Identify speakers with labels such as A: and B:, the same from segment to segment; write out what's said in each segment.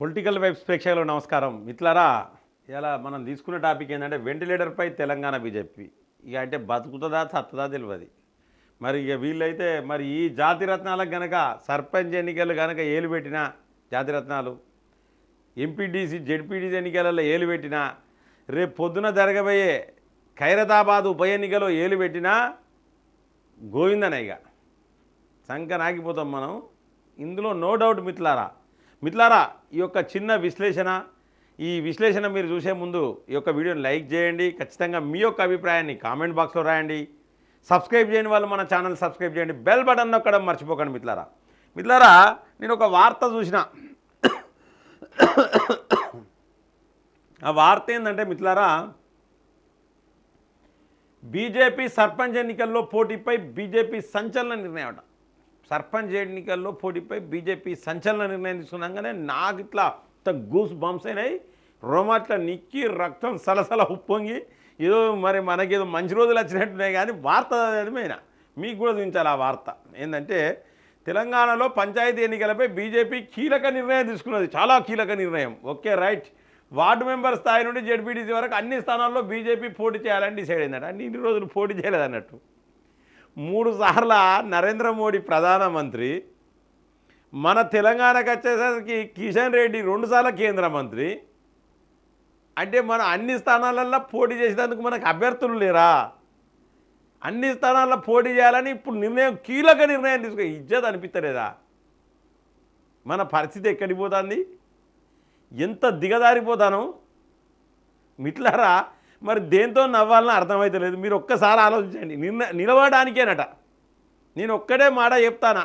A: Political vibes ప్రేక్షకులకు నమస్కారం. మిత్రులారా, ఇలా మనం తీసుకున్న టాపిక్ ఏంటంటే వెంటిలేటర్పై తెలంగాణ బీజేపీ. ఇక అంటే బతుకుతుందా చస్తుందా తెలియదు. మరి ఇక వీళ్ళైతే మరి ఈ జాతిరత్నాలకు గనక సర్పంచ్ ఎన్నికలు గనక ఏలు పెట్టినా, జాతిరత్నాలు ఎంపీటీసీ జెడ్పీటీసీ ఎన్నికలలో ఏలు పెట్టినా, రేపు పొద్దున జరగబోయే ఖైరతాబాద్ ఉప ఎన్నికలో ఏలు పెట్టినా గోవిందనే. ఇక సంక నాగిపోతాం మనం. ఇందులో నో డౌట్ మిత్రులారా, ఈ యొక్క చిన్న విశ్లేషణ మీరు చూసే ముందు ఈ యొక్క వీడియోని లైక్ చేయండి. ఖచ్చితంగా మీ యొక్క అభిప్రాయాన్ని కామెంట్ బాక్స్లో రాయండి. సబ్స్క్రైబ్ చేయని వాళ్ళు మన ఛానల్ సబ్స్క్రైబ్ చేయండి. బెల్ బటన్ నొక్కడం మర్చిపోకండి. మిత్రులారా, నేను ఒక వార్త చూసిన. ఆ వార్త ఏంటంటే మిత్రులారా, బీజేపీ సర్పంచ్ ఎన్నికల్లో పోటీపై బీజేపీ సంచలన నిర్ణయం అట. సర్పంచ్ ఎన్నికల్లో పోటీపై బీజేపీ సంచలన నిర్ణయం తీసుకున్నాగానే నాకు ఇట్లా గూస్ బంప్స్ అయినాయి. రోమాట్ల నిక్కి రక్తం సలసల ఉప్పొంగి ఏదో మరి మనకేదో మంచి రోజులు వచ్చినట్టున్నాయి. కానీ వార్త చదివిన మీకు కూడా చూపించాలి. ఆ వార్త ఏంటంటే, తెలంగాణలో పంచాయతీ ఎన్నికలపై బీజేపీ కీలక నిర్ణయం తీసుకున్నది. చాలా కీలక నిర్ణయం. Okay, right. వార్డు మెంబర్ స్థాయి నుండి జెడ్పీటీసీ వరకు అన్ని స్థానాల్లో బీజేపీ పోటీ చేయాలని డిసైడ్ అయిందట. అన్ని ఇన్ని రోజులు పోటీ చేయలేదన్నట్టు. 3 సార్ల నరేంద్ర మోడీ ప్రధానమంత్రి, మన తెలంగాణకు వచ్చేసరికి కిషన్ రెడ్డి 2 సార్ల కేంద్ర మంత్రి. అంటే మన అన్ని స్థానాలలో పోటీ చేసేందుకు మనకు అభ్యర్థులు లేరా? అన్ని స్థానాల్లో పోటీ చేయాలని ఇప్పుడు కీలక నిర్ణయం తీసుకో. ఇజ్జత్ అనిపిస్తలేదా? మన పరిస్థితి ఎక్కడికి పోతుంది? ఎంత దిగదారిపోతాను మిత్రులారా. మరి దేంతో నవ్వాలని అర్థమవుతలేదు. మీరు ఒక్కసారి ఆలోచించండి. నిలవడానికేనట. నేను ఒక్కడే మాట చెప్తానా,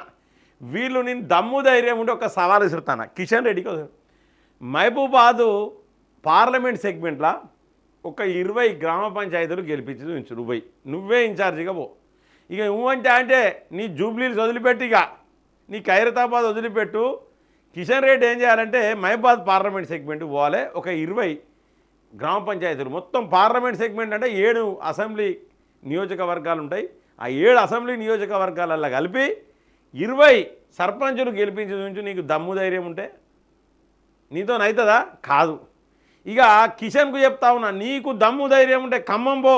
A: వీళ్ళు నేను దమ్ము ధైర్యం ఉండి ఒక సవాల్ విసురుతాను కిషన్ రెడ్డికి. మహబూబాదు పార్లమెంట్ సెగ్మెంట్లో ఒక 20 గ్రామ పంచాయతీలు గెలిపించి చూపించు. నువ్వే ఇన్ఛార్జిగా పో. ఇక అంటే నీ జూబ్లీలు వదిలిపెట్టి, ఇక నీ ఖైరతాబాద్ వదిలిపెట్టు. కిషన్ రెడ్డి ఏం చేయాలంటే మహబూబాద్ పార్లమెంట్ సెగ్మెంట్ పోవాలి. ఒక 20 గ్రామ పంచాయతీలు, మొత్తం పార్లమెంట్ సెగ్మెంట్ అంటే 7 అసెంబ్లీ నియోజకవర్గాలు ఉంటాయి. ఆ 7 అసెంబ్లీ నియోజకవర్గాలలో కలిపి 20 సర్పంచులు గెలిపించి చూపించు. నీకు దమ్ము ధైర్యం ఉంటే నీతోనవుతుందా? కాదు. ఇక కిషన్కు చెప్తా ఉన్నా, నీకు దమ్ము ధైర్యం ఉంటే ఖమ్మం పో.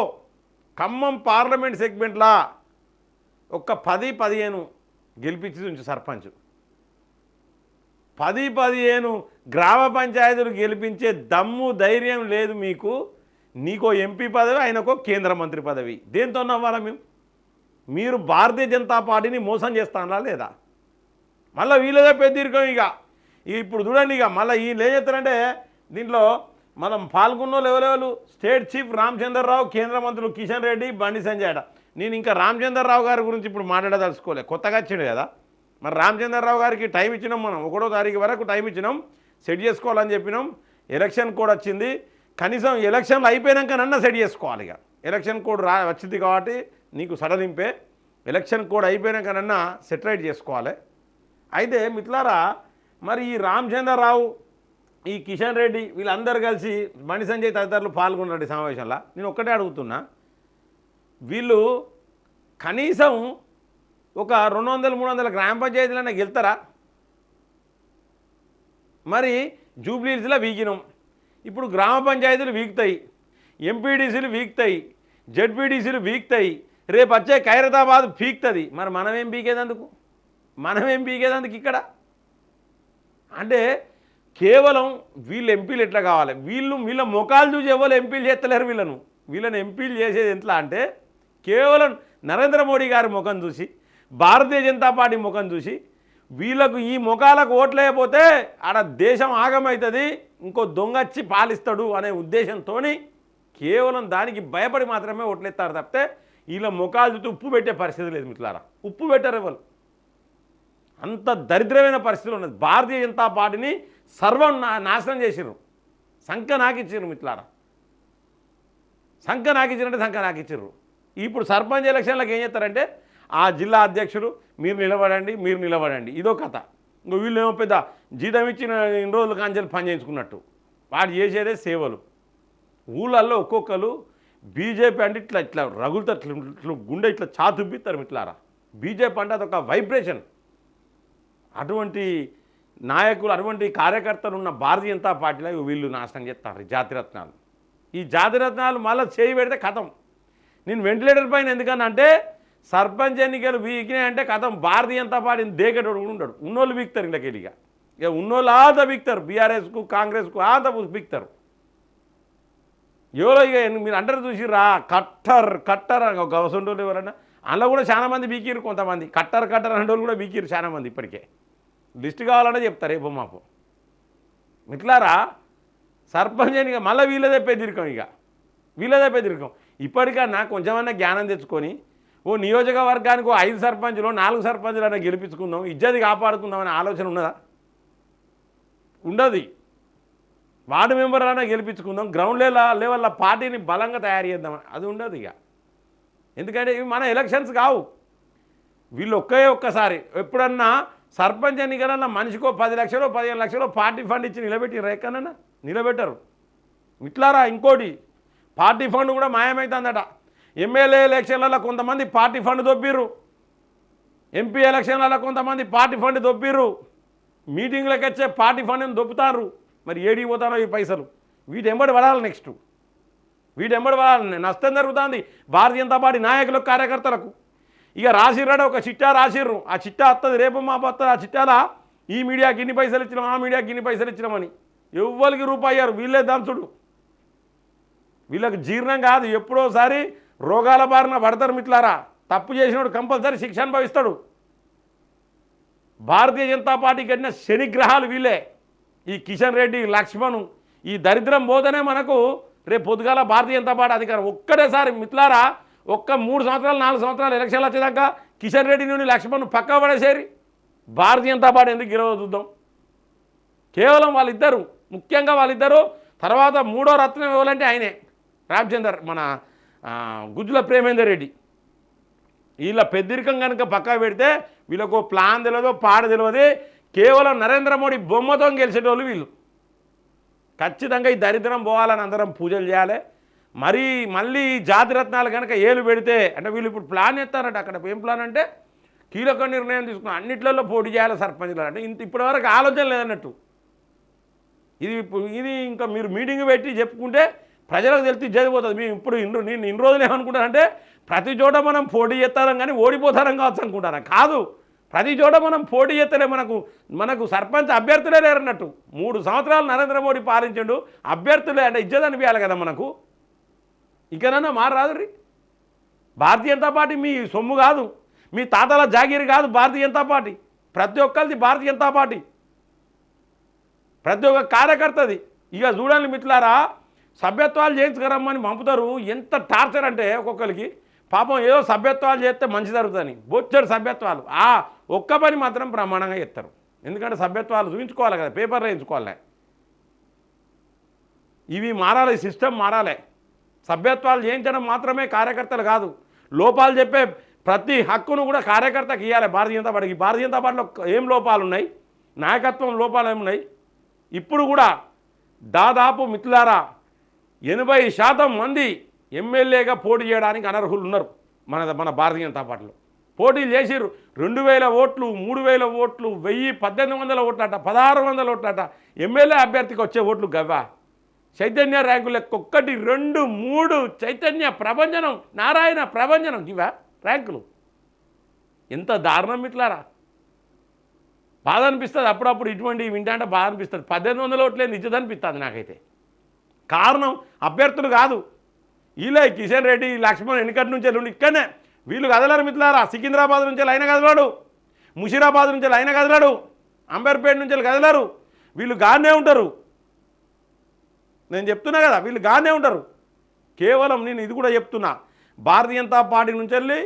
A: ఖమ్మం పార్లమెంట్ సెగ్మెంట్లా ఒక 10-15 గెలిపించి చూపించు సర్పంచ్. 10-15 గ్రామ పంచాయతీలు గెలిపించే దమ్ము ధైర్యం లేదు మీకు. నీకో ఎంపీ పదవి, ఆయనకో కేంద్ర మంత్రి పదవి. దేంతో నవ్వాలా మీరు? భారతీయ జనతా పార్టీని మోసం చేస్తానా లేదా? మళ్ళీ వీళ్ళదే పెద్దరికం. ఇక ఇప్పుడు చూడండి, ఇక మళ్ళీ వీళ్ళు ఏం చేస్తారంటే, దీంట్లో మనం పాల్గొన్న ఎవరెవరు స్టేట్ చీఫ్ రామచంద్రరావు, కేంద్ర మంత్రులు కిషన్ రెడ్డి, బండి సంజయ్ అట. నేను ఇంకా రామచంద్రరావు గారి గురించి ఇప్పుడు మాట్లాడదలుచుకోలే, కొత్తగా వచ్చిండు కదా. మరి రామచంద్రరావు గారికి టైం ఇచ్చినాం. మనం 1వ తారీఖు వరకు టైం ఇచ్చినాం, సెట్ చేసుకోవాలని చెప్పినాం. ఎలక్షన్ కోడ్ వచ్చింది. కనీసం ఎలక్షన్లు అయిపోయాక సెట్ చేసుకోవాలి. ఇక ఎలక్షన్ కోడ్ వచ్చింది కాబట్టి నీకు సడలింపే. ఎలక్షన్ కోడ్ అయిపోయాక సెటరైట్ చేసుకోవాలి. అయితే మిత్రులారా, మరి ఈ రామచంద్రరావు, ఈ కిషన్ రెడ్డి వీళ్ళందరూ కలిసి బండి సంజయ్ తదితరులు పాల్గొన్నాడు సమావేశంలో. నేను ఒక్కటే అడుగుతున్నా, వీళ్ళు కనీసం ఒక 200-300 గ్రామ పంచాయతీలన్నా గెలుతారా? మరి జూబ్లీహిల్స్లో వీగినాం. ఇప్పుడు గ్రామ పంచాయతీలు వీగుతాయి, ఎంపీడీసీలు వీగుతాయి, జెడ్పీడీసీలు వీగుతాయి. రేపు వచ్చే ఖైరతాబాద్ పీకుతుంది. మరి మనమేం పీకేదందుకు ఇక్కడ? అంటే కేవలం వీళ్ళు ఎంపీలు ఎట్లా కావాలి? వీళ్ళ ముఖాలు చూసి ఎవరు ఎంపీలు చేస్తలేరు. వీళ్ళని ఎంపీలు చేసేది ఎట్లా అంటే, కేవలం నరేంద్ర మోడీ గారి ముఖం చూసి, భారతీయ జనతా పార్టీ ముఖం చూసి, వీళ్ళకు ఈ ముఖాలకు ఓట్లేకపోతే ఆడ దేశం ఆగమవుతుంది, ఇంకో దొంగచ్చి పాలిస్తాడు అనే ఉద్దేశంతో కేవలం దానికి భయపడి మాత్రమే ఓట్లేస్తారు తప్పితే వీళ్ళ ముఖాలు చూసి ఉప్పు పెట్టే పరిస్థితి లేదు మిత్రులారా. ఉప్పు పెట్టారు ఎవరు? అంత దరిద్రమైన పరిస్థితులు ఉన్నది. భారతీయ జనతా పార్టీని సర్వం నాశనం చేసిర్రు, సంఖ నాకిచ్చిర్రు మిత్రులారా. సంఖ నాకిచ్చిర్రు. ఇప్పుడు సర్పంచ్ ఎలక్షన్లకు ఏం చేస్తారంటే, ఆ జిల్లా అధ్యక్షుడు మీరు నిలబడండి, ఇదో కథ. ఇంకో వీళ్ళు ఏమో పెద్ద జీతం ఇచ్చిన ఇన్ని రోజులు కాంచెలు పని చేయించుకున్నట్టు. వాడు చేసేదే సేవలు. ఊళ్ళల్లో ఒక్కొక్కరు బీజేపీ అంటే ఇట్లా రగులుతో ఇట్లా గుండె ఇట్లా చాతుబ్బిస్తారు మిత్రులారా. బీజేపీ అంటే అదొక వైబ్రేషన్. అటువంటి నాయకులు అటువంటి కార్యకర్తలు ఉన్న భారతీయ జనతా పార్టీలో వీళ్ళు నాశనం చేస్తారు ఈ జాతిరత్నాలు. ఈ జాతిరత్నాలు మళ్ళీ చేయి పెడితే కథం. నేను వెంటిలేటర్ పైన ఎందుకనంటే సర్పంచ్ ఎన్నికలు వీకినాయి అంటే కథం భారతీయ జనతా పార్టీని దేకేటోడు కూడా ఉండడు. ఉన్నోళ్ళు బీక్తారు ఇళ్ళకెళ్ళిగా. ఇక ఉన్నోళ్ళు ఆత బీక్తారు, బీఆర్ఎస్కు కాంగ్రెస్కు ఆత బీక్తారు. ఎవరో ఇక మీరు అంటారు చూసిర్రా కట్టర్ ఒక గవసంటోళ్ళు ఎవరన్నా అందులో కూడా చాలా మంది బీకిరు. కొంతమంది కట్టర్ అంటే వాళ్ళు కూడా బీకిరు చాలా మంది. ఇప్పటికే లిస్ట్ కావాలంటే చెప్తారు రేపు మాపు. మిట్లారా సర్పంచ్ ఎన్నిక మళ్ళీ వీళ్ళదే పెద్దరికం. ఇక వీళ్ళదే పెద్దరికం. ఇప్పటికన్నా కొంచెమన్నా జ్ఞానం తెచ్చుకొని ఓ నియోజకవర్గానికి 5 సర్పంచులు 4 సర్పంచులు అన్నా గెలిపించుకుందాం, ఇజ్జతి కాపాడుకుందాం అనే ఆలోచన ఉన్నదా? ఉండదు. వార్డు మెంబర్ అయినా గెలిపించుకుందాం, గ్రౌండ్ లెవెల్లో పార్టీని బలంగా తయారు చేద్దామని అది ఉండదు. ఇక ఎందుకంటే ఇవి మన ఎలక్షన్స్ కావు. వీళ్ళు ఒక్కసారి ఎప్పుడన్నా సర్పంచ్ ఎన్నికలన్నా మనిషికో 10 లక్షలు 15 లక్షలు పార్టీ ఫండ్ ఇచ్చి నిలబెట్టిర్రు ఎక్కడన్నా? నిలబెట్టరు. ఇట్లారా ఇంకోటి పార్టీ ఫండ్ కూడా మాయమవుతుందట. ఎమ్మెల్యే ఎలక్షన్లలో కొంతమంది పార్టీ ఫండ్ దొబ్బిర్రు, ఎంపీ ఎలక్షన్లలో కొంతమంది పార్టీ ఫండ్ దొబ్బిర్రు, మీటింగ్లకు వచ్చే పార్టీ ఫండ్ని దొబ్బుతారు. మరి ఏడికి పోతారో ఈ పైసలు? వీటి ఎంబడి పడాలి. నెక్స్ట్ వీటి ఎంబడి పడాలి. నష్టం జరుగుతుంది భారతీయ జనతా పార్టీ నాయకులకు కార్యకర్తలకు. ఇక రాసిర్రాడు ఒక చిట్టా రాసిర్రు. ఆ చిట్టా వస్తుంది రేపు మా వస్తుంది. ఆ చిట్టాలా ఈ మీడియాకి ఇన్ని పైసలు ఇచ్చినాం, ఆ మీడియాకి ఇన్ని పైసలు ఇచ్చినామని ఎవ్వరికి రూపాయ్యారు. వీళ్ళే దంచుడు. వీళ్ళకి జీర్ణం కాదు. ఎప్పుడోసారి రోగాల బారిన పడతారు మిట్లారా. తప్పు చేసినోడు కంపల్సరీ శిక్ష అనుభవిస్తాడు. భారతీయ జనతా పార్టీ కట్టిన శనిగ్రహాలు వీళ్ళే. ఈ కిషన్ రెడ్డి, లక్ష్మణ్, ఈ దరిద్రం పోతేనే మనకు రేపు పొద్దుగాల భారతీయ జనతా పార్టీ అధికారం. ఒక్కటేసారి మిట్లారా ఒక్క 3 సంవత్సరాలు 4 సంవత్సరాలు ఎలక్షన్లు వచ్చేదాకా కిషన్ రెడ్డి నుండి లక్ష్మణ్ పక్క పడేసేరి భారతీయ జనతా పార్టీ ఎందుకు గెలవ చూద్దాం. కేవలం వాళ్ళిద్దరు, ముఖ్యంగా వాళ్ళిద్దరు. తర్వాత 3వ రత్నం ఇవ్వాలంటే ఆయనే రామచందర్, మన గుజ్జుల ప్రేమేందర్ రెడ్డి. వీళ్ళ పెద్దరికం కనుక పక్కా పెడితే వీళ్ళకు ప్లాన్ తెలియదు, పాడ తెలియదు. కేవలం నరేంద్ర మోడీ బొమ్మతో గెలిచేటోళ్ళు వీళ్ళు. ఖచ్చితంగా ఈ దరిద్రం పోవాలని అందరం పూజలు చేయాలి. మళ్ళీ జాతిరత్నాలు కనుక ఏలు పెడితే అంటే వీళ్ళు ఇప్పుడు ప్లాన్ ఎత్తారట. అక్కడ ఏం ప్లాన్ అంటే కీలక నిర్ణయం తీసుకున్నాం, అన్నిట్లలో పోటీ చేయాలి సర్పంచ్లు అంటే. ఇప్పటివరకు ఆలోచన లేదన్నట్టు. ఇది ఇంకా మీరు మీటింగ్ పెట్టి చెప్పుకుంటే ప్రజలకు తెలిసి జరిగిపోతుంది. మేము ఇప్పుడు నేను ఇన్ని రోజులు ఏమనుకుంటానంటే ప్రతి చోట మనం పోటీ చేస్తాం కానీ ఓడిపోతారం కావచ్చు అనుకుంటారా? కాదు, ప్రతి చోట మనం పోటీ చేస్తలే. మనకు సర్పంచ్ అభ్యర్థులే లేరన్నట్టు. 3 సంవత్సరాలు నరేంద్ర మోడీ పాలించాడు. అభ్యర్థులే అంటే ఇజ్జత్ అనిపించాలి కదా మనకు. ఇంకనన్నా మారాదు. భారతీయ జనతా పార్టీ మీ సొమ్ము కాదు, మీ తాతల జాగీరు కాదు భారతీయ జనతా పార్టీ. ప్రతి ఒక్కరిది భారతీయ జనతా పార్టీ, ప్రతి ఒక్క కార్యకర్తది. ఇక చూడండి మిత్రులారా, సభ్యత్వాలు చేయించుకురమ్మని పంపుతారు. ఎంత టార్చర్ అంటే ఒక్కొక్కరికి పాపం ఏదో సభ్యత్వాలు చేస్తే మంచి జరుగుతుందని బొచ్చడు సభ్యత్వాలు. ఒక్క పని మాత్రం ప్రమాణంగా చేస్తారు. ఎందుకంటే సభ్యత్వాలు చూపించుకోవాలి కదా, పేపర్లో వేయించుకోవాలి. ఇవి మారాలి, సిస్టమ్ మారాలి. సభ్యత్వాలు చేయించడం మాత్రమే కార్యకర్తలు కాదు, లోపాలు చెప్పే ప్రతి హక్కును కూడా కార్యకర్తకి ఇవ్వాలి. భారతీయ జనతా పార్టీకి భారతీయ జనతా పార్టీలో ఏం లోపాలు ఉన్నాయి, నాయకత్వం లోపాలు ఏమున్నాయి? ఇప్పుడు కూడా దాదాపు మిత్రులారా 80% మంది ఎమ్మెల్యేగా పోటీ చేయడానికి అనర్హులు ఉన్నారు మన భారతీయ జనతా పార్టీలో. పోటీలు చేసిర్రు. 2000 ఓట్లు, 3000 ఓట్లు, 1000, 1800 ఓట్లట, 1600 ఓట్లట. ఎమ్మెల్యే అభ్యర్థికి వచ్చే ఓట్లు గవ్వా. చైతన్య ర్యాంకులు 1, 2, 3 చైతన్య ప్రభంజనం, నారాయణ ప్రభంజనం ఇవా ర్యాంకులు. ఎంత దారుణం ఇట్లారా. బాధ అనిపిస్తుంది అప్పుడప్పుడు. ఇటువంటి వింటే బాధ అనిపిస్తుంది. 1800 ఓట్లే నిజం అనిపిస్తుంది నాకైతే. కారణం అభ్యర్థులు కాదు, వీళ్ళే కిషన్ రెడ్డి, లక్ష్మణ్ ఎన్నికటి నుంచి వెళ్ళి ఇక్కడనే వీళ్ళు కదలరు మిత్రులారా. సికింద్రాబాద్ నుంచి ఆయన కదలాడు, ముషీరాబాద్ నుంచి ఆయన కదలాడు, అంబర్పేట నుంచి కదలరు. వీళ్ళు గానే ఉంటారు. నేను చెప్తున్నా కదా, వీళ్ళు గానే ఉంటారు. కేవలం నేను ఇది కూడా చెప్తున్నా, భారతీయ జనతా పార్టీ నుంచి వెళ్ళి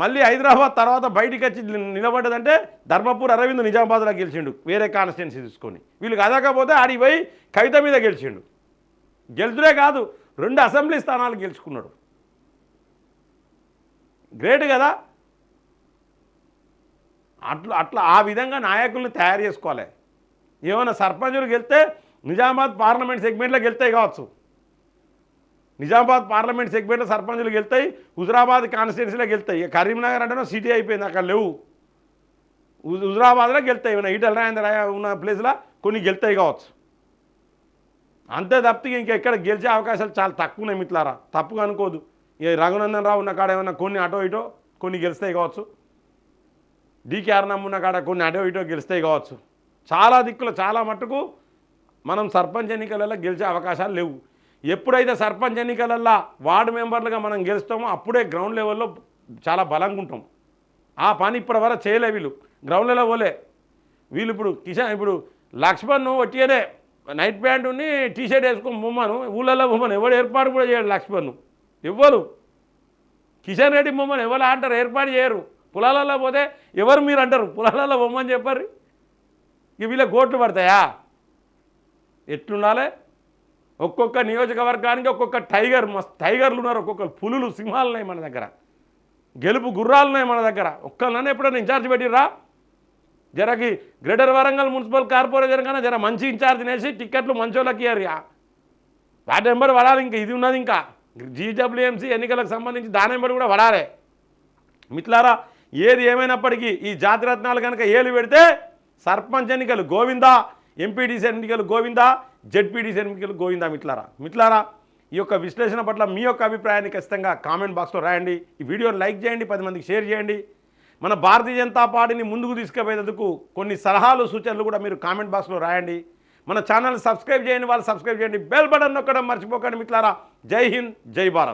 A: మళ్ళీ హైదరాబాద్ తర్వాత బయటికి వచ్చి నిలబడ్డదంటే ధర్మపూర్ అరవింద్ నిజామాబాద్లో గెలిచిండు వేరే కాన్స్టిట్యున్సీ తీసుకొని. వీళ్ళు కదకపోతే ఆడికి పోయి కవిత మీద గెలిచిండు. గెలుచుడే కాదు, 2 అసెంబ్లీ స్థానాలు గెలుచుకున్నాడు. గ్రేట్ కదా. అట్లా ఆ విధంగా నాయకుల్ని తయారు చేసుకోవాలి. ఏమైనా సర్పంచులు గెలిస్తే నిజామాబాద్ పార్లమెంట్ సెగ్మెంట్లో గెలుతాయి కావచ్చు. నిజామాబాద్ పార్లమెంట్ సెగ్మెంట్లో సర్పంచులు గెలుతాయి, హుజరాబాద్ కాన్స్టిట్యున్సీలో గెలుతాయి. కరీంనగర్ అంటేనో సిటీ అయిపోయింది, అక్కడ లేవు. హుజురాబాద్లో గెలుతాయి, ఏమైనా ఈటల రాజేందర్ ఉన్న ప్లేస్లో కొన్ని గెలుతాయి కావచ్చు. అంతే తప్పితే ఇంకెక్కడ గెలిచే అవకాశాలు చాలా తక్కువ ఉన్నాయి మిత్రులారా. తప్పుగా అనుకోదు. ఏ రఘునందన్ రావు ఉన్న కాడ ఏమన్నా కొన్ని అటో ఇటో కొన్ని గెలుస్తాయి కావచ్చు. డీకే అరుణమ్మ ఉన్న కాడ కొన్ని అటో ఇటో గెలుస్తాయి కావచ్చు. చాలా దిక్కులు చాలా మట్టుకు మనం సర్పంచ్ ఎన్నికలలో గెలిచే అవకాశాలు లేవు. ఎప్పుడైతే సర్పంచ్ ఎన్నికలల్లో వార్డు మెంబర్లుగా మనం గెలుస్తామో అప్పుడే గ్రౌండ్ లెవెల్లో చాలా బలంగా ఉంటాం. ఆ పని ఇప్పటివరకు చేయలే వీళ్ళు, గ్రౌండ్ లెవెల్లో పోలే వీళ్ళు. ఇప్పుడు లక్ష్మణ్ ఒట్టిగానే నైట్ ప్యాంటుని టీషర్ట్ వేసుకొని బొమ్మను ఊళ్ళల్లో బొమ్మను ఎవరు ఏర్పాటు కూడా చేయడు. లక్ష్మణ్ ఎవ్వరు కిషన్ రెడ్డి బొమ్మను ఎవరు అంటారు, ఏర్పాటు చేయరు. పొలాలలో పోతే ఎవరు మీరు అంటారు, పొలాలలో బొమ్మని చెప్పారు. ఇక వీళ్ళ కోట్లు పడతాయా? ఎట్లుండాలి? ఒక్కొక్క నియోజకవర్గానికి ఒక్కొక్క టైగర్లు ఉన్నారు, ఒక్కొక్క పులులు సింహాలు ఉన్నాయి మన దగ్గర, గెలుపు గుర్రాలు ఉన్నాయి మన దగ్గర. ఒక్కళ్ళని ఎప్పుడైనా ఇన్ఛార్జ్ పెట్టిర్రా? జరకి గ్రేటర్ వరంగల్ మున్సిపల్ కార్పొరేషన్ కన్నా జర మంచి ఇన్ఛార్జ్ వేసి టికెట్లు మంచోళ్ళకి ఇయ్యారు. వాటి నెంబర్ పడాలి. ఇంకా ఇది ఉన్నది, ఇంకా జీడబ్ల్యూఎంసీ ఎన్నికలకు సంబంధించి దాని నెంబర్ కూడా పడాలి మిత్రులారా. ఏది ఏమైనప్పటికీ ఈ జాతిరత్నాలు కనుక ఏలు పెడితే సర్పంచ్ ఎన్నికలు గోవిందా, ఎంపీటీసీ ఎన్నికలు గోవిందా, జెడ్పీటీసీ ఎన్నికలు గోవిందా మిత్రులారా. ఈ యొక్క విశ్లేషణ పట్ల మీ యొక్క అభిప్రాయాన్ని ఖచ్చితంగా కామెంట్ బాక్స్లో రాయండి. ఈ వీడియోని లైక్ చేయండి, 10 మందికి షేర్ చేయండి. మన భారతీయ జనతా పార్టీని ముందుకు తీసుకుపోయేందుకు కొన్ని సలహాలు సూచనలు కూడా మీరు కామెంట్ బాక్స్లో రాయండి. మన ఛానల్ సబ్స్క్రైబ్ చేయండి, వాళ్ళు సబ్స్క్రైబ్ చేయండి, బెల్ బటన్ నొక్కడం మర్చిపోకండి మిత్రులారా. జై హింద్, జై భారత్.